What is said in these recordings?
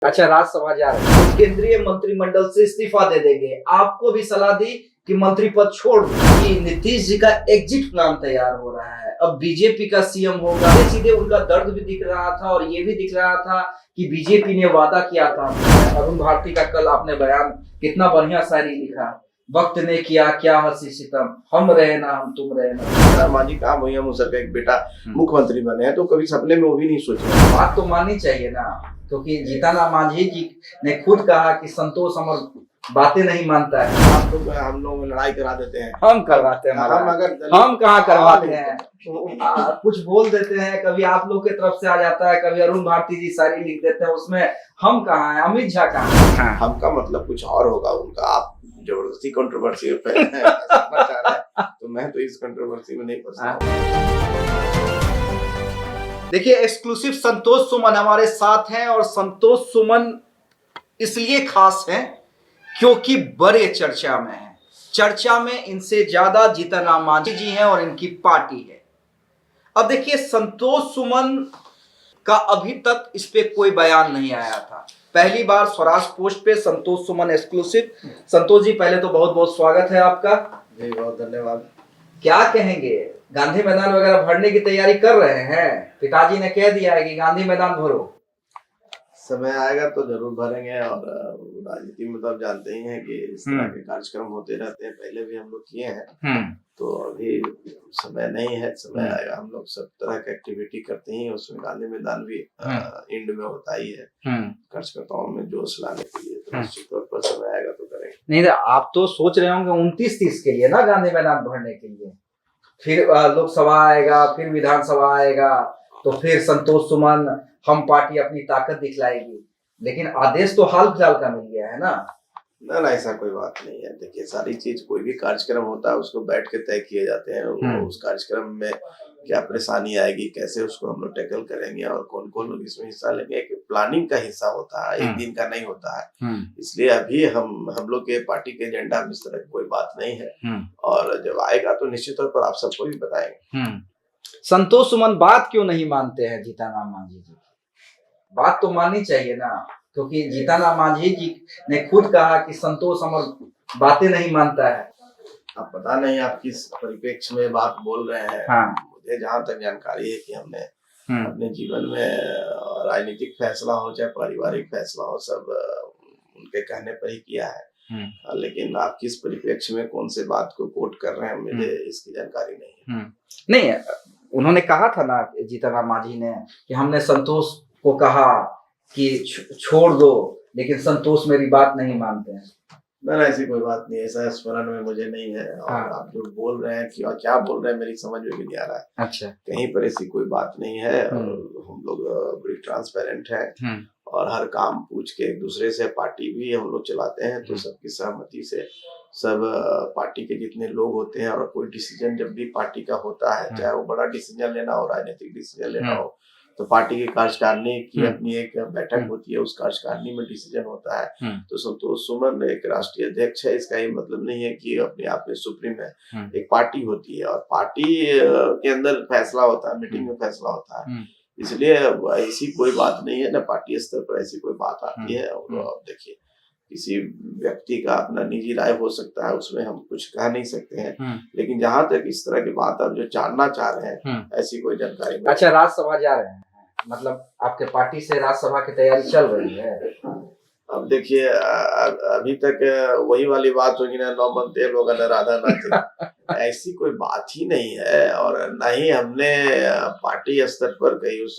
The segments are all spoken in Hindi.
अच्छा, राज्यसभा जा रहे हैं, केंद्रीय मंत्रिमंडल से इस्तीफा दे देंगे, आपको भी सलाह दी कि मंत्री पद छोड़ दो। कि नीतीश जी का एग्जिट प्लान तैयार हो रहा है, अब बीजेपी का सीएम होगा। सीधे उनका दर्द भी दिख रहा था और ये भी दिख रहा था कि बीजेपी ने वादा किया था। अरुण भारती का कल आपने बयान कितना बढ़िया शायरी लिखा, वक्त ने किया क्या हंसी सितम, हम रहे ना हम तुम रहे ना। मांझी कहा भैया मुसर का एक बेटा मुख्यमंत्री बने हैं, तो कभी सपने में वो भी नहीं सोचा। बात तो माननी चाहिए ना, क्योंकि जीतन राम मांझी जी ने खुद कहा कि संतोष अमर बातें नहीं मानता है। हम लोग लड़ाई करा देते हैं, हम करवाते हैं, हम कहाँ करवाते हैं, कुछ बोल देते हैं, कभी आप लोग की तरफ से आ जाता है, कभी अरुण भारती जी शायरी लिख देते हैं, उसमें हम कहाँ हैं, अमित झा कहाँ हैं। हमका मतलब कुछ और होगा, उनका आप जबरदस्ती कंट्रोवर्सी चाह रहे हैं, तो मैं तो इस कंट्रोवर्सी में नहीं फंसा। देखिए, एक्सक्लूसिव संतोष सुमन हमारे साथ हैं, और संतोष सुमन इसलिए खास है क्योंकि बड़े चर्चा में है। चर्चा में इनसे ज्यादा जीतन राम मांझी जी हैं और इनकी पार्टी है। अब देखिए, संतोष सुमन का अभी तक इस पे कोई बयान नहीं आया था। पहली बार स्वराज पोस्ट पे संतोष सुमन एक्सक्लूसिव। संतोष जी, पहले तो बहुत बहुत स्वागत है आपका। जी बहुत धन्यवाद। क्या कहेंगे, गांधी मैदान वगैरह भरने की तैयारी कर रहे हैं? पिताजी ने कह दिया है कि गांधी मैदान भरो। समय आएगा तो जरूर भरेंगे, और राजनीति में तो आप जानते ही हैं कि इस तरह के कार्यक्रम होते रहते हैं, पहले भी हम लोग किए हैं। तो अभी समय नहीं है, समय आएगा। हम लोग सब तरह की एक्टिविटी करते हैं, उसमें गांधी मैदान भी एंड में होता ही है, कार्यकर्ताओं में जोश लाने के लिए। तो निश्चित तौर पर समय आएगा तो करेंगे। नहीं तो आप तो सोच रहे होंगे 29-30 के लिए ना, गांधी मैदान भरने के लिए, फिर लोकसभा आएगा, फिर विधानसभा आएगा, तो फिर संतोष सुमन हम पार्टी अपनी ताकत दिखलाएगी। लेकिन आदेश तो हाल फिलहाल का मिल गया है ना। ना ऐसा कोई बात नहीं है। देखिए, सारी चीज, कोई भी कार्यक्रम होता है उसको बैठ के तय किए जाते हैं। उस कार्यक्रम में क्या परेशानी आएगी, कैसे उसको हम लोग टैकल करेंगे, और कौन कौन लोग इसमें हिस्सा लेंगे, एक प्लानिंग का हिस्सा होता है, एक दिन का नहीं होता है। इसलिए अभी हम लोग के पार्टी के एजेंडा में इस तरह की कोई बात नहीं है, और जब आएगा तो निश्चित तौर पर आप सबको भी बताएंगे। संतोष सुमन बात क्यों नहीं मानते हैं जीतन राम मांझी जी? बात तो माननी चाहिए ना, क्योंकि जीतन राम मांझी जी ने खुद कहा कि संतोष अमर बातें नहीं मानता है। अब पता नहीं आप किस परिप्रेक्ष्य में बात बोल रहे हैं। मुझे जहाँ तक जानकारी है कि हमने अपने जीवन में राजनीतिक फैसला हो चाहे पारिवारिक फैसला हो, सब उनके कहने पर ही किया है। लेकिन आप किस परिप्रेक्ष्य में कौन से बात को कोट कर रहे हैं, मुझे इसकी जानकारी नहीं है। नहीं, उन्होंने कहा था ना जीतन राम मांझी ने कि हमने संतोष को कहा कि छोड़ दो, लेकिन संतोष मेरी बात नहीं मानते हैं। ना ऐसी कोई बात नहीं है, ऐसा स्मरण में मुझे नहीं है। और आप जो बोल रहे हैं कि और क्या बोल रहे हैं, मेरी समझ में भी नहीं आ रहा है। अच्छा, कहीं पर ऐसी कोई बात नहीं है। हम लोग बड़ी ट्रांसपेरेंट हैं, और हर काम पूछ के एक दूसरे से, पार्टी भी हम लोग चलाते हैं, तो सबकी सहमति से सब पार्टी के जितने लोग होते हैं, और कोई डिसीजन जब भी पार्टी का होता है, चाहे वो बड़ा डिसीजन लेना हो, राजनीतिक डिसीजन लेना हो, तो पार्टी की कार्यकारिणी की अपनी एक बैठक होती है, उस कार्यकारिणी में डिसीजन होता है। तो संतोष सुमन एक राष्ट्रीय अध्यक्ष है, इसका ये मतलब नहीं है कि अपने आप में सुप्रीम है। एक पार्टी होती है, और पार्टी के अंदर फैसला होता है, मीटिंग में फैसला होता है। इसलिए ऐसी कोई बात नहीं है, ना पार्टी स्तर पर ऐसी कोई बात आती है। और देखिए, किसी व्यक्ति का अपना निजी राय हो सकता है, उसमें हम कुछ कह नहीं सकते हैं। लेकिन जहां तक इस तरह की बात आप जो जानना चाह रहे हैं, ऐसी कोई जानकारी नहीं। अच्छा, राज्यसभा जा रहे हैं, मतलब आपके पार्टी से राज्यसभा की तैयारी चल रही है? अब देखिए, अभी तक वही वाली बात होगी ना, 9 मन तेल होगा ना राधा नाचे। ऐसी कोई बात ही नहीं है, और न ही हमने पार्टी स्तर पर कहीं उस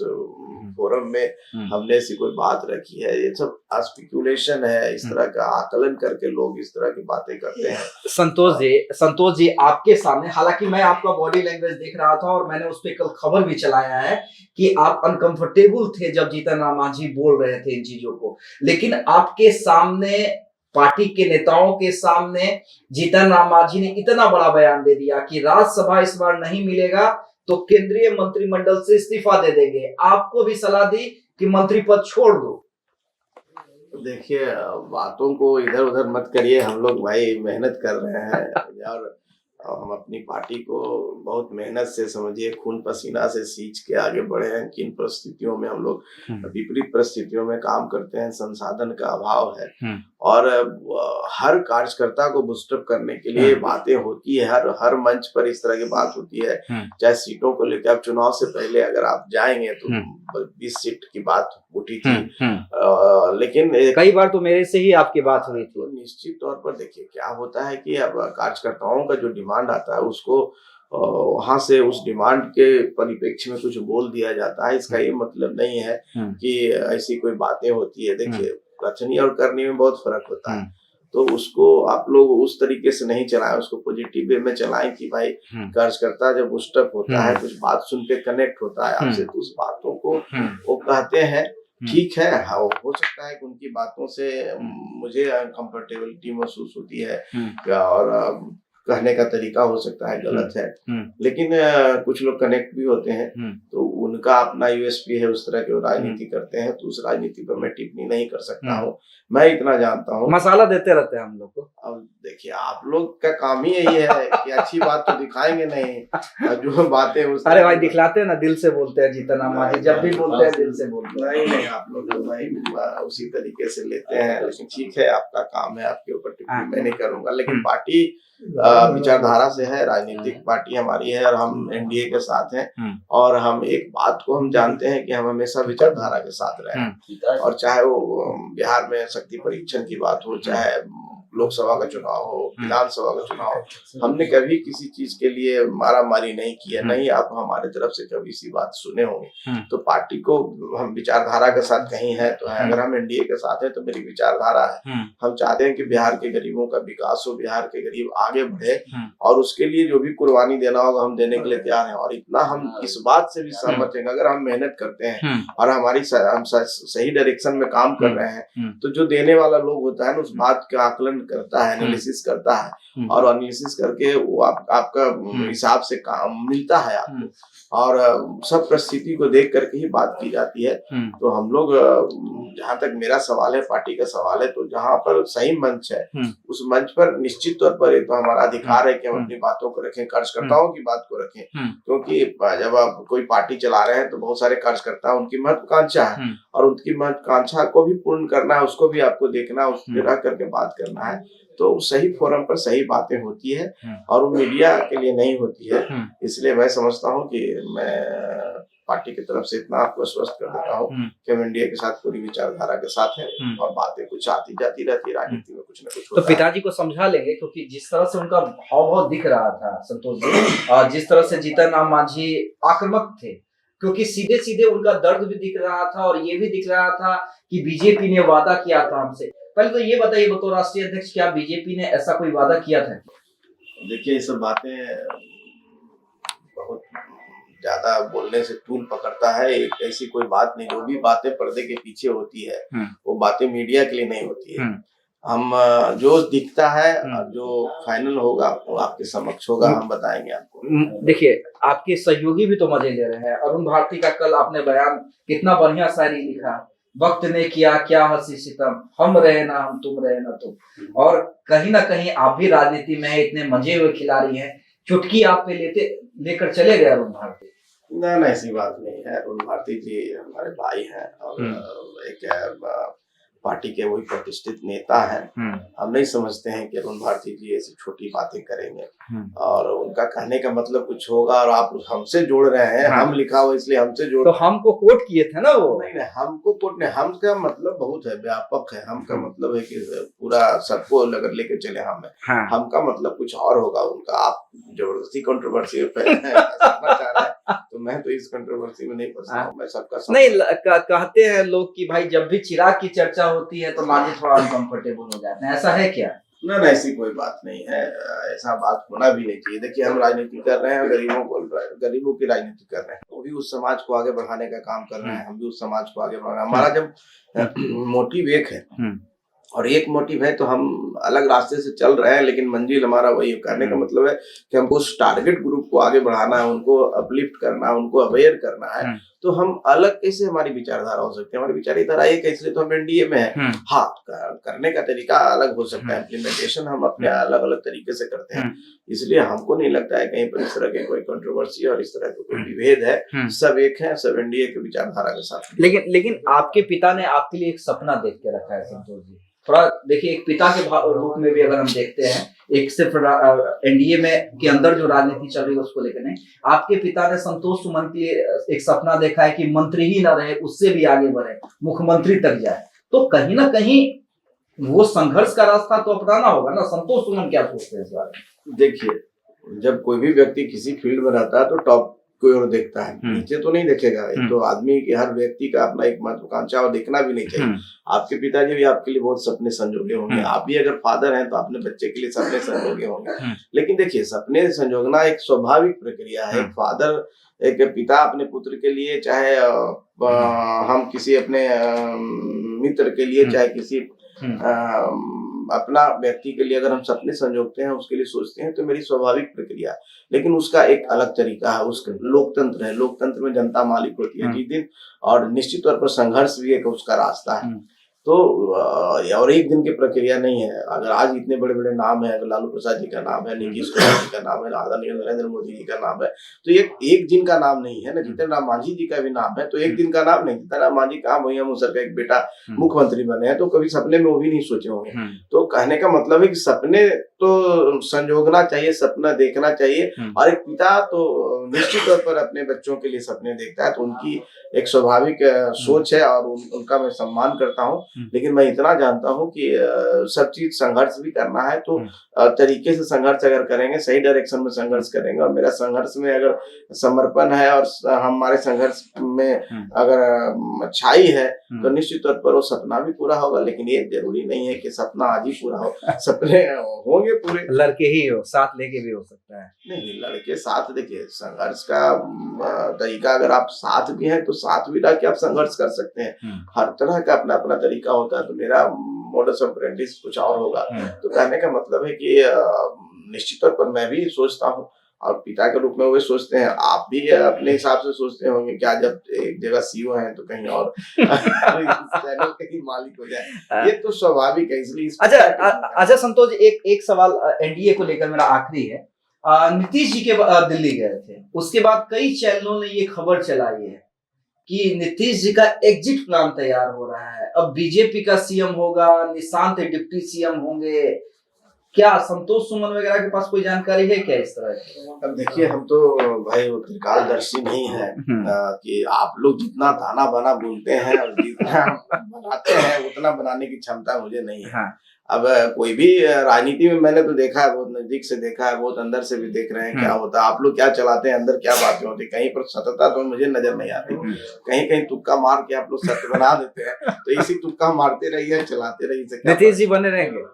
फोरम में हमने ऐसी कोई बात रखी है। ये सब स्पेकुलेशन है, इस तरह का आकलन करके लोग इस तरह की बातें करते हैं। संतोष जी आपके सामने, हालांकि मैं आपका बॉडी लैंग्वेज देख रहा था, और मैंने उस पर कल खबर भी चलाया है कि आप अनकंफर्टेबल थे जब जीतन राम मांझी बोल रहे थे इन चीजों को, लेकिन आपके सामने, पार्टी के नेताओं के सामने जीतन राम मांझी ने इतना बड़ा बयान दे दिया कि राज्यसभा इस बार नहीं मिलेगा तो केंद्रीय मंत्रिमंडल से इस्तीफा दे देंगे, आपको भी सलाह दी कि मंत्री पद छोड़ दो। देखिए, बातों को इधर उधर मत करिए, हम लोग भाई मेहनत कर रहे हैं, और हम अपनी पार्टी को बहुत मेहनत से, समझिए खून पसीना से सींच के आगे बढ़े हैं। किन परिस्थितियों में हम लोग विपरीत परिस्थितियों में काम करते हैं, संसाधन का अभाव है और हर कार्यकर्ता को बूस्टअप करने के लिए बातें होती है, हर मंच पर इस तरह की बात होती है। चाहे सीटों को लेकर, अब चुनाव से पहले अगर आप जाएंगे तो 20 सीट की बात उठी थी, लेकिन कई बार तो मेरे से ही आपकी बात हुई थी। निश्चित तौर पर देखिए क्या होता है कि अब कार्यकर्ताओं का जो डिमांड आता है उसको वहां से उस डिमांड के परिप्रेक्ष्य में कुछ बोल दिया जाता है। इसका ये मतलब नहीं है कि ऐसी कोई बातें होती है। देखिए कथनी और करनी में बहुत फर्क होता है, तो उसको आप लोग उस तरीके से नहीं चलाएं, उसको पॉजिटिव वे में चलाएं कि भाई कार्यकर्ता जब बूस्टअप होता है, कुछ बात सुन के कनेक्ट होता है आपसे, तो उस बातों को वो कहते हैं। ठीक है, हाँ, हो सकता है कि उनकी बातों से मुझे अनकंफर्टेबिलिटी महसूस होती है और कहने का तरीका हो सकता है गलत है, लेकिन कुछ लोग कनेक्ट भी होते हैं, तो उनका अपना यूएसपी है, उस तरह की राजनीति करते हैं, तो उस राजनीति पर मैं टिप्पणी नहीं कर सकता हूँ। मैं इतना जानता हूँ, मसाला देते रहते हैं हम लोग को। अब देखिए आप लोग का काम ही यही है कि अच्छी बात तो दिखाएंगे नहीं, जो बातें उस अरे भाई दिखलाते हैं ना, दिल से बोलते हैं जीतन राम मांझी, जब भी बोलते हैं दिल से बोलते हैं। नहीं आप लोग तो भाई उसी तरीके से लेते हैं, लेकिन ठीक है, आपका काम है, आपके ऊपर टिप्पणी मैं नहीं करूंगा। लेकिन पार्टी विचारधारा से है, राजनीतिक पार्टी हमारी है और हम एनडीए के साथ हैं, और हम एक बात को हम जानते हैं कि हम हमेशा विचारधारा के साथ रहे हैं, और चाहे वो बिहार में शक्ति परीक्षण की बात हो, चाहे लोकसभा का चुनाव हो, विधानसभा का चुनाव हो, हमने कभी किसी चीज के लिए मारा मारी नहीं किया। नहीं आप हमारे तरफ से कभी इसी बात सुने होंगे। तो पार्टी को हम विचारधारा के साथ कहीं है तो है, अगर हम एनडीए के साथ है तो मेरी विचारधारा है। हम चाहते हैं कि बिहार के गरीबों का विकास हो, बिहार के गरीब आगे बढ़े, और उसके लिए जो भी कुर्बानी देना होगा हम देने के लिए तैयार हैं। और इतना हम इस बात से भी सहमत हैं, अगर हम मेहनत करते हैं और हम सही डायरेक्शन में काम कर रहे हैं, तो जो देने वाला लोग होता है ना, उस बात का आकलन करता है, एनालिसिस करता है, और एनालिसिस करके वो आपका हिसाब से काम मिलता है आपको, और सब परिस्थिति को देख करके ही बात की जाती है। तो हम लोग, जहाँ तक मेरा सवाल है, पार्टी का सवाल है, तो जहाँ पर सही मंच है उस मंच पर निश्चित तौर पर एक तो हमारा अधिकार है कि हम अपनी बातों को रखें, कार्यकर्ताओं की बात को रखें, क्योंकि जब आप कोई पार्टी चला रहे हैं तो बहुत सारे कार्यकर्ता, उनकी महत्वाकांक्षा है, और उनकी महत्वाकांक्षा को भी पूर्ण करना है, उसको भी आपको देखना, उस पर रह करके बात करना है। तो सही फोरम पर सही बातें होती है, और वो मीडिया के लिए नहीं होती है। इसलिए मैं समझता हूँ कि मैं पार्टी की तरफ से इतना आपको स्पष्ट कर देता हूँ कि हम इंडिया के साथ पूरी विचारधारा के साथ है, और बातें कुछ आती जाती रहती है, राजनीति में कुछ न कुछ तो पिताजी को समझा लेंगे, क्योंकि जिस तरह से उनका हाव भाव दिख रहा था संतोष जी, जिस तरह से जीतन राम मांझी आक्रामक थे, क्योंकि सीधे सीधे उनका दर्द भी दिख रहा था, और ये भी दिख रहा था कि बीजेपी ने वादा किया था हमसे। पहले तो ये बताइए, बतौर राष्ट्रीय अध्यक्ष, क्या बीजेपी ने ऐसा कोई वादा किया था? देखिए ये सब बातें बहुत ज्यादा बोलने से तूल पकड़ता है। एक ऐसी कोई बात नहीं, जो भी बातें पर्दे के पीछे होती है वो बातें मीडिया के लिए नहीं होती है। हम जो दिखता है, जो फाइनल होगा वो आपके समक्ष होगा, हम बताएंगे आपको। देखिए आपके सहयोगी भी तो मजे ले रहे हैं। अरुण भारती का कल आपने बयान, कितना बढ़िया शायरी लिखा, वक्त ने किया क्या हंसी सितम, हम रहे ना हम, तुम रहे ना तुम। और कहीं ना कहीं आप भी राजनीति में है, इतने मजे हुए खिलाड़ी हैं, चुटकी आप पे लेकर चले गए अरुण भारती। ना ऐसी बात नहीं है। अरुण भारती जी हमारे भाई हैं, और एक पार्टी के वही प्रतिष्ठित नेता हैं। हम नहीं समझते हैं कि अरुण भारती जी ऐसी छोटी बातें करेंगे, और उनका कहने का मतलब कुछ होगा, और आप हमसे जोड़ रहे हैं। हम लिखा हो इसलिए हमसे जोड़, तो हमको कोट किए थे ना वो। नहीं हमको कोट नहीं, हम का मतलब बहुत है, व्यापक है। हम का मतलब है कि पूरा सबको अगर लेके चले हम का मतलब कुछ और होगा उनका। आप जबरदस्ती कंट्रोवर्सी फैलाना चाह रहे हैं, तो मैं तो इस कंट्रोवर्सी में नहीं फंसता हूँ। मैं सबका नहीं कहते हैं लोग कि भाई जब भी चिराग की चर्चा होती है तो मांझी थोड़ा अनकंफर्टेबल हो जाते हैं, ऐसा है क्या? ना ऐसी कोई बात नहीं है, ऐसा बात होना भी नहीं चाहिए। देखिए हम राजनीति कर रहे हैं, गरीबों की राजनीति कर रहे हैं, वो भी उस समाज को आगे बढ़ाने का काम कर रहे हैं, हम भी उस समाज को आगे बढ़ा रहे हैं। हमारा जब मोटिव एक है और एक मोटिव है, तो हम अलग रास्ते से चल रहे हैं, लेकिन मंजिल हमारा वही है। कहने का मतलब है कि हमको उस टारगेट ग्रुप को आगे बढ़ाना है, उनको अपलिफ्ट करना है, उनको अवेयर करना है। तो हम अलग कैसे हमारी विचारधारा हो सकती है? हमारी विचारधारा एक है, इसलिए तो हम एनडीए में है। हाँ, करने का तरीका अलग हो सकता है, इम्प्लीमेंटेशन हम अपने अलग अलग तरीके से करते हैं। इसलिए हमको नहीं लगता है कहीं पर इस तरह की कोई कंट्रोवर्सी और इस तरह का कोई विभेद है। सब एक है, सब एनडीए के विचारधारा के साथ। लेकिन आपके पिता ने आपके लिए एक सपना देख के रखा है संतोष जी। थोड़ा देखिए, एक पिता के रूप में भी अगर हम देखते हैं, एक सिर्फ एनडीए में के अंदर जो राजनीति चल रही है उसको लेकर नहीं, आपके पिता ने संतोष सुमन के एक सपना देखा है कि मंत्री ही ना रहे, उससे भी आगे बढ़े, मुख्यमंत्री तक जाए। तो कहीं ना कहीं वो संघर्ष का रास्ता तो अपनाना होगा ना। संतोष सुमन क्या सोचते हैं इस बारे में? देखिए, जब कोई भी व्यक्ति किसी फील्ड में रहता है तो टॉप कोई और देखता है, नीचे तो नहीं देखेगा। तो आदमी के, हर व्यक्ति का अपना एक महत्वाकांक्षा और देखना भी नहीं चाहिए। आपके पिताजी भी आपके लिए बहुत सपने संजोगे होंगे, आप भी अगर फादर हैं तो अपने बच्चे के लिए सपने संजोगे होंगे। लेकिन देखिए, सपने संजोगना एक स्वाभाविक प्रक्रिया है। एक फादर, एक पिता अपने पुत्र के लिए, चाहे हम किसी अपने मित्र के लिए, चाहे किसी अपना व्यक्ति के लिए अगर हम सपने संजोगते हैं, उसके लिए सोचते हैं, तो मेरी स्वाभाविक प्रक्रिया। लेकिन उसका एक अलग तरीका है, उसका लोकतंत्र है। लोकतंत्र में जनता मालिक होती है जिस दिन, और निश्चित तौर पर संघर्ष भी एक उसका रास्ता है। तो और एक दिन की प्रक्रिया नहीं है। अगर आज इतने बड़े बड़े नाम है, लालू प्रसाद जी का नाम है, नीतीश कुमार जी का नाम है, आदरणीय नरेंद्र मोदी जी का नाम है, तो एक दिन का नाम नहीं है ना। जितना राम मांझी जी का भी नाम है, तो एक दिन का नाम नहीं। जितना राम मांझी कहा भैया मुसर का एक बेटा मुख्यमंत्री बने हैं, तो कभी सपने में वो भी नहीं सोचे होंगे। तो कहने का मतलब है कि सपने तो संजोगना चाहिए, सपना देखना चाहिए। और एक पिता तो निश्चित तौर पर अपने बच्चों के लिए सपने देखता है, तो उनकी एक स्वाभाविक सोच है और उनका मैं सम्मान करता हूँ। लेकिन मैं इतना जानता हूँ कि सब चीज संघर्ष भी करना है, तो तरीके से संघर्ष अगर करेंगे, सही डायरेक्शन में संघर्ष करेंगे, और मेरा संघर्ष में अगर समर्पण है और हमारे संघर्ष में अगर अच्छाई है, तो निश्चित तौर पर वो सपना भी पूरा होगा। लेकिन ये जरूरी नहीं है कि सपना आज ही पूरा हो, सपने होंगे पूरे। लड़के ही हो, साथ लेके भी हो सकता है। नहीं, लड़के साथ, देखिए संघर्ष का तरीका, अगर आप साथ भी हैं तो साथ भी रह के आप संघर्ष कर सकते हैं। हर तरह का अपना अपना तरीका होता है। तो मेरा मोडस ऑपरेंडी कुछ और होगा। तो कहने का मतलब है कि निश्चित तौर पर मैं भी सोचता हूँ, और पिता के रूप में वो सोचते हैं, आप भी अपने हिसाब से सोचते होंगे क्या जब एक जगह सीईओ हैं तो कहीं और चैनल कहीं मालिक हो जाए। ये तो स्वाभाविक है। इसलिए अच्छा संतोष जी, एक सवाल एनडीए को लेकर मेरा आखिरी है। नीतीश जी के दिल्ली गए थे, उसके बाद कई चैनलों ने ये खबर चलाई है कि नीतीश जी का एग्जिट प्लान तैयार हो रहा है। अब बीजेपी का सीएम होगा, निशांत डिप्टी सीएम होंगे। क्या संतोष सुमन वगैरह के पास कोई जानकारी है क्या इस तरह की? अब देखिए, हम तो भाई त्रिकालदर्शी नहीं है कि आप लोग जितना ताना बाना बोलते हैं और जितना बनाते हैं, उतना बनाने की क्षमता मुझे नहीं है। अब कोई भी राजनीति में मैंने तो देखा है, बहुत नजदीक से देखा है, बहुत अंदर से भी देख रहे हैं क्या होता है, आप लोग क्या चलाते हैं, अंदर क्या बातें होती, कहीं पर सत्यता तो मुझे नजर नहीं आती। कहीं कहीं तुक्का मार के आप लोग सत्य बना देते हैं। तो इसी तुक्का मारते रहिए, चलाते रहिए। नीतीश जी बने रहेंगे?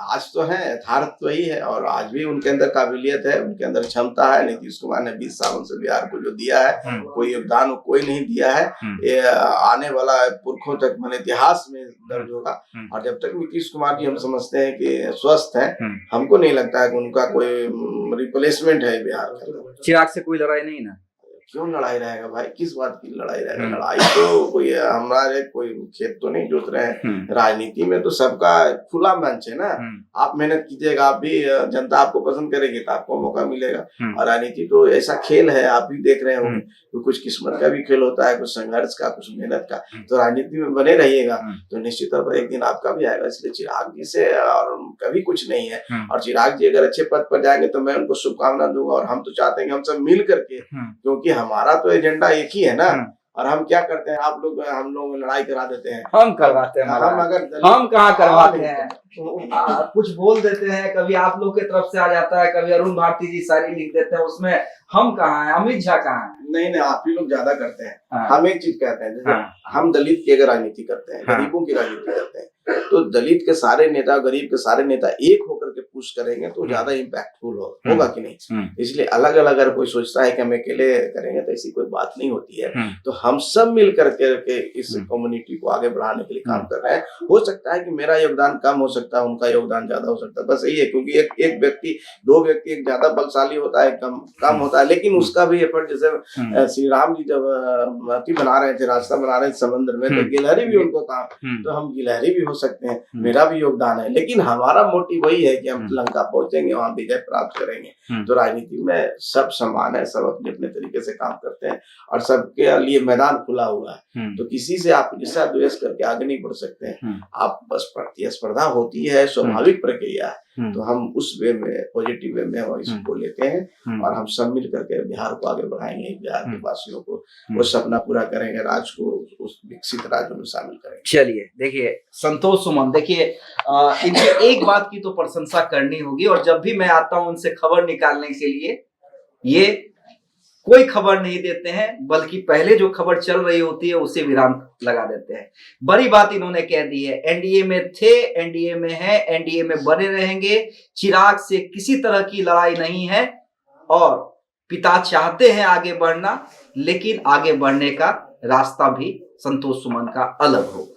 आज तो है, यथार्थ तो ही है, और आज भी उनके अंदर काबिलियत है, उनके अंदर क्षमता है। नीतीश कुमार ने 20 सालों से बिहार को जो दिया है, कोई योगदान कोई नहीं दिया है। ये आने वाला पुरखों तक मैंने इतिहास में दर्ज होगा। और जब तक नीतीश कुमार जी हम समझते हैं कि स्वस्थ हैं, हमको नहीं लगता है कि उनका कोई रिप्लेसमेंट है बिहार का। चिराग से कोई लड़ाई नहीं ना? क्यों लड़ाई रहेगा भाई, किस बात की लड़ाई रहेगा? लड़ाई तो कोई हमारे कोई खेत तो नहीं जोत रहे हैं। राजनीति में तो सबका खुला मंच है ना। आप मेहनत कीजिएगा, आप भी, जनता आपको पसंद करेगी तो आपको मौका मिलेगा। और राजनीति तो ऐसा खेल है, आप भी देख रहे होंगे, तो कुछ किस्मत का भी खेल होता है, कुछ संघर्ष का, कुछ मेहनत का। तो राजनीति में बने रहिएगा तो निश्चित तौर पर एक दिन आपका भी आएगा। इसलिए चिराग जी से और कभी कुछ नहीं है। और चिराग जी अगर अच्छे पद पर जाएंगे तो मैं उनको शुभकामना दूंगा। और हम तो चाहते हैं कि हम सब मिल करके, क्योंकि हमारा तो एजेंडा एक ही है ना। और हम क्या करते हैं, आप लोग हम लोग लड़ाई करा देते हैं, हम करवाते हैं। हम कहाँ करवाते हैं, कुछ बोल देते हैं, कभी आप लोग की तरफ से आ जाता है, कभी अरुण भारती जी शायरी लिख देते हैं, उसमें हम कहाँ हैं, अमित झा कहाँ हैं? नहीं, आप ही लोग ज्यादा करते हैं। हम एक चीज कहते हैं, जैसे हम दलित की अगर राजनीति करते हैं, गरीबों की राजनीति करते हैं, तो दलित के सारे नेता, गरीब के सारे नेता एक होकर के पुश करेंगे तो ज्यादा इम्पैक्टफुल होगा कि नहीं। इसलिए अलग अलग अगर कोई सोचता है कि हम अकेले करेंगे तो ऐसी कोई बात नहीं होती है। तो हम सब मिल करके इस कम्युनिटी को आगे बढ़ाने के लिए काम कर रहे हैं। हो सकता है कि मेरा योगदान कम हो सकता है, उनका योगदान ज्यादा हो सकता है, बस यही है। क्योंकि एक व्यक्ति, दो व्यक्ति, एक ज्यादा बलशाली होता है, कम होता है, लेकिन उसका भी एफर्ट, जैसे श्री राम जी जब बना रहे थे, रास्ता बना रहे थे समुद्र में, तो गिलहरी भी उनको काम, तो हम गिलहरी भी हो सकते हैं, मेरा भी योगदान है। लेकिन हमारा मोटिव वही है कि हम लंका पहुंचेंगे, वहां विजय प्राप्त करेंगे। तो राजनीति में सब समान है, सब अपने अपने तरीके से काम करते हैं और सबके लिए मैदान खुला हुआ है। तो किसी से आप ईर्ष्या द्वेष करके आगे नहीं बढ़ सकते हैं। आप बस प्रतिस्पर्धा होती है, स्वाभाविक प्रक्रिया है। तो हम उस वे में, पॉजिटिव वे में हम इसको लेते हैं और हम सब मिल करके बिहार को आगे बढ़ाएंगे, बिहार के वासियों को वो सपना पूरा करेंगे, राज्य को उस विकसित राज्य में शामिल करेंगे। चलिए, देखिए संतोष सुमन, देखिए इनकी एक बात की तो प्रशंसा करनी होगी, और जब भी मैं आता हूं उनसे खबर निकालने के लिए, ये कोई खबर नहीं देते हैं, बल्कि पहले जो खबर चल रही होती है उसे विराम लगा देते हैं। बड़ी बात इन्होंने कह दी है, एनडीए में थे, एनडीए में है, एनडीए में बने रहेंगे, चिराग से किसी तरह की लड़ाई नहीं है, और पिता चाहते हैं आगे बढ़ना, लेकिन आगे बढ़ने का रास्ता भी संतोष सुमन का अलग होगा।